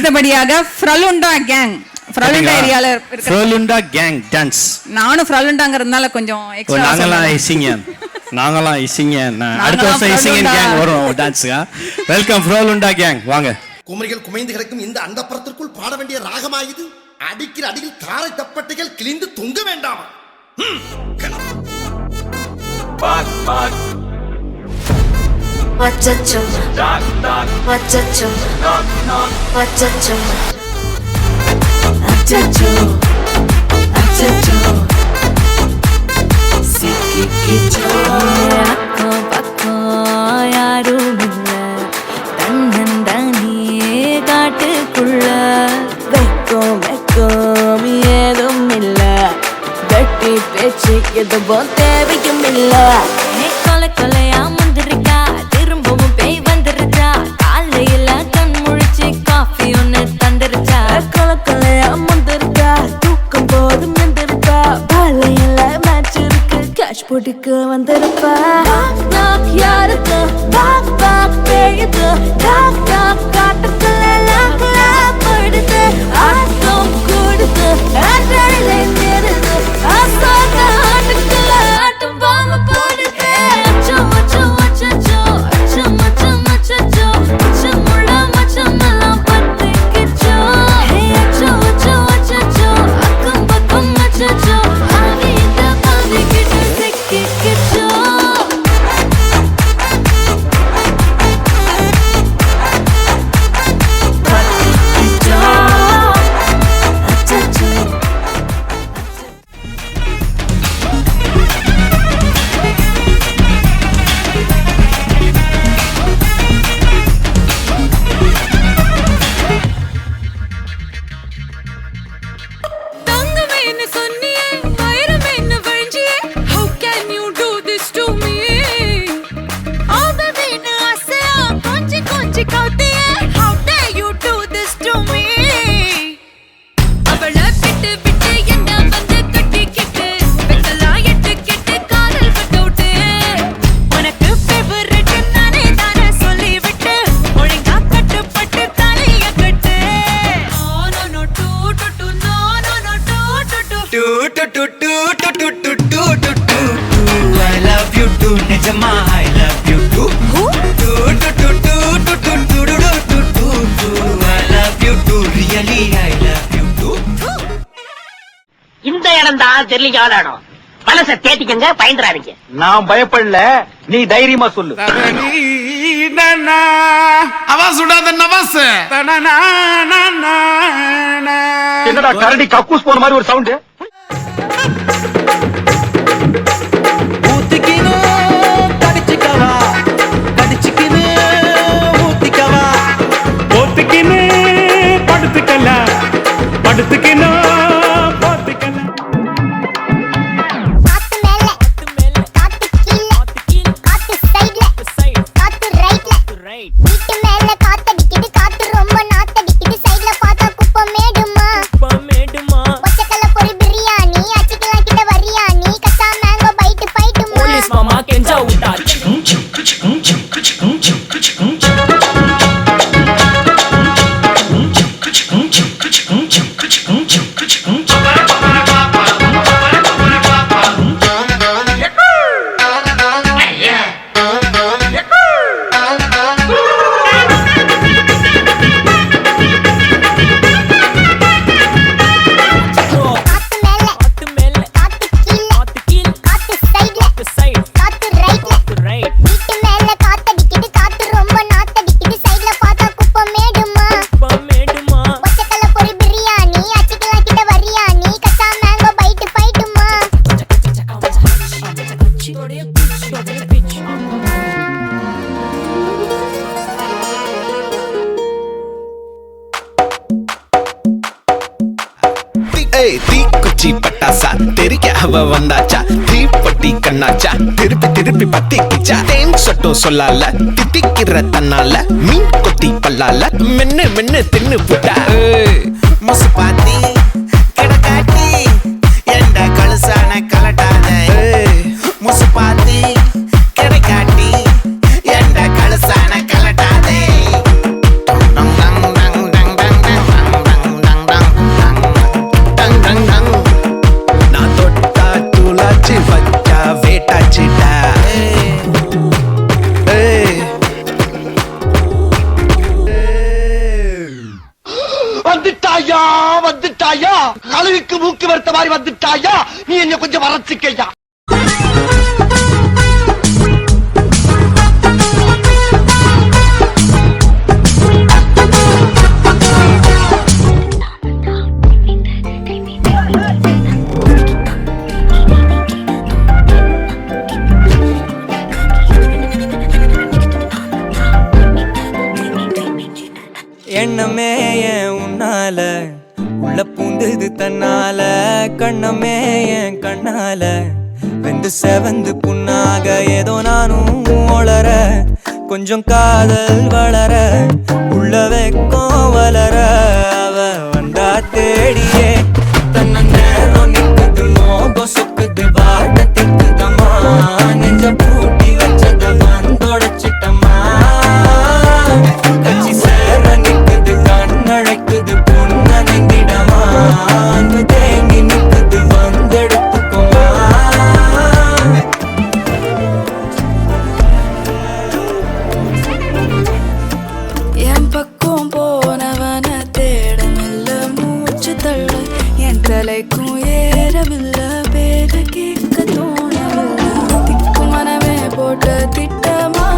அடுத்தபடியாக ஃப்ரலுண்டா கேங். ஃப்ரலுண்டா ஏரியால இருக்க ஃப்ரலுண்டா கேங் டான்ஸ். நானும் ஃப்ரலுண்டாங்கிறதுனால கொஞ்சம் எக்ஸ்ட்ரா. நாங்கலாம் இசிங்க அடுத்த வருஷம் இசிங்கன் கேங் வரும் டான்ஸ்க்கு. Welcome ஃப்ரலுண்டா gang. வாங்க. குமரிகள் குமைந்து கிடக்கும் இந்த அண்டப்பரத்திற்குள் பாட வேண்டிய ராகமாயுது. அடிக்கிற அடியில் தாரை தப்பட்டைகள் கிழிந்து தொங்க வேண்டாம். அச்சச்சோ அச்சச்சோ அச்சச்சோ அச்சச்சோ அச்சச்சோ சிக்கிக்கிச்சோ. அக்கம் பக்கம் யாரும் இல்ல, தன்னந்தனியே காட்டுக்குள்ள. வெக்கம் வெக்கம் ஏதும் இல்ல, வெட்டி பேச்சு எதுவும் தேவையும் இல்ல. கொலை கொலையா முந்திருக்கா, திரும்பவும் பேய் வந்துருச்சா, காலையில கண் முழிச்சு காஃபி ஒன்னு தந்துருச்சா. கொலை கொலையா முந்திருக்கா, தூக்கம் போதும் நின்றுருக்கா, காலையில மேட்ச் இருக்கு, கேஷ் போட்டுக்கு வந்திருப்பா. யாருக்கு பாக் பாக் பேயுது, டாக் டாக் காட்டுக்குள்ள லாக்லா படுது, ஆட்டம் கூடுது, ஆட்டடிலே நிறுது, ஆசாக ஆட்டுக்குள்ள ஆட்டம் பாம போடுது. அச்சம் அச்சம் அச்சச்சோ அச்சம் அச்சம் அச்சச்சோ அச்சமுள்ள மச்சமெல்லாம் பத்திக்கிச்சோ. அச்சம் அச்சம் அச்சச்சோ அக்கம் பக்கம் அச்சச்சோ ஆகிட்ட பாதிக்கிட்டு சிக்கிக்கிச்சோ. இந்த இடம் தான் தெரியல இடம். மனசை தேத்திக்கங்க, பயந்துறாதீங்க. நான் பயப்படல, நீ தைரியமா சொல்லு. என்னடா கரடி கக்கூஸ் போன மாதிரி ஒரு சவுண்ட். தீக்குச்சி பட்டாசா தெரிக்க அவ வந்தாச்சா, தீப்பட்டி கண்ணாச்சா திருப்பி திருப்பி பத்திக்கிச்சா. தேன் சொட்டும் சொல்லால திட்டிக்கிற தன்னால, மீன் கொத்தி பல்லால மென்னு மென்னு தின்னு புட்டா. மசு பாத்தி கிடக்காட்டி எந்த கழுசான கலட்டாத, முசு பாத்தி கிடைக்காட்டி எந்த கழுசான கலட்டாதே. கழுவிக்கு மூக்கு வருத்த மாதிரி வந்துட்டாயா, நீ என்ன கொஞ்சம் வரைச்சுக்கையா. எண்ணமே ஏன் உன்னால உள்ள பூந்தது தன்னால, கண்ணமே என் கண்ணால வெந்து செவந்து புண்ணாக ஏதோ நானும் ஒளர, கொஞ்சம் காதல் வளர உள்ள வெக்கம் வளர, அவ வந்தா தேடியே தன்ன நேரம் நிக்குது மோகம் சொக்குது வாட்ட திக்குதம்மா, நெஞ்ச பூட்டி வச்சத வந்தொடச்சிட்டம்மா, கட்சி சேர நிக்குது கண்ணழைக்குது பொன்னடைந்திடமா, அங்கு தேங்கி நிக்குது வந்தெடுத்துக்குமா. என் பக்கம் போனவன தேடமில்ல மூச்சு தள்ள, என் தலைக்கும் ஏறவில்லை பேர கேட்க தோணவில்லை, திக்கு மனமே போட்ட திட்டமா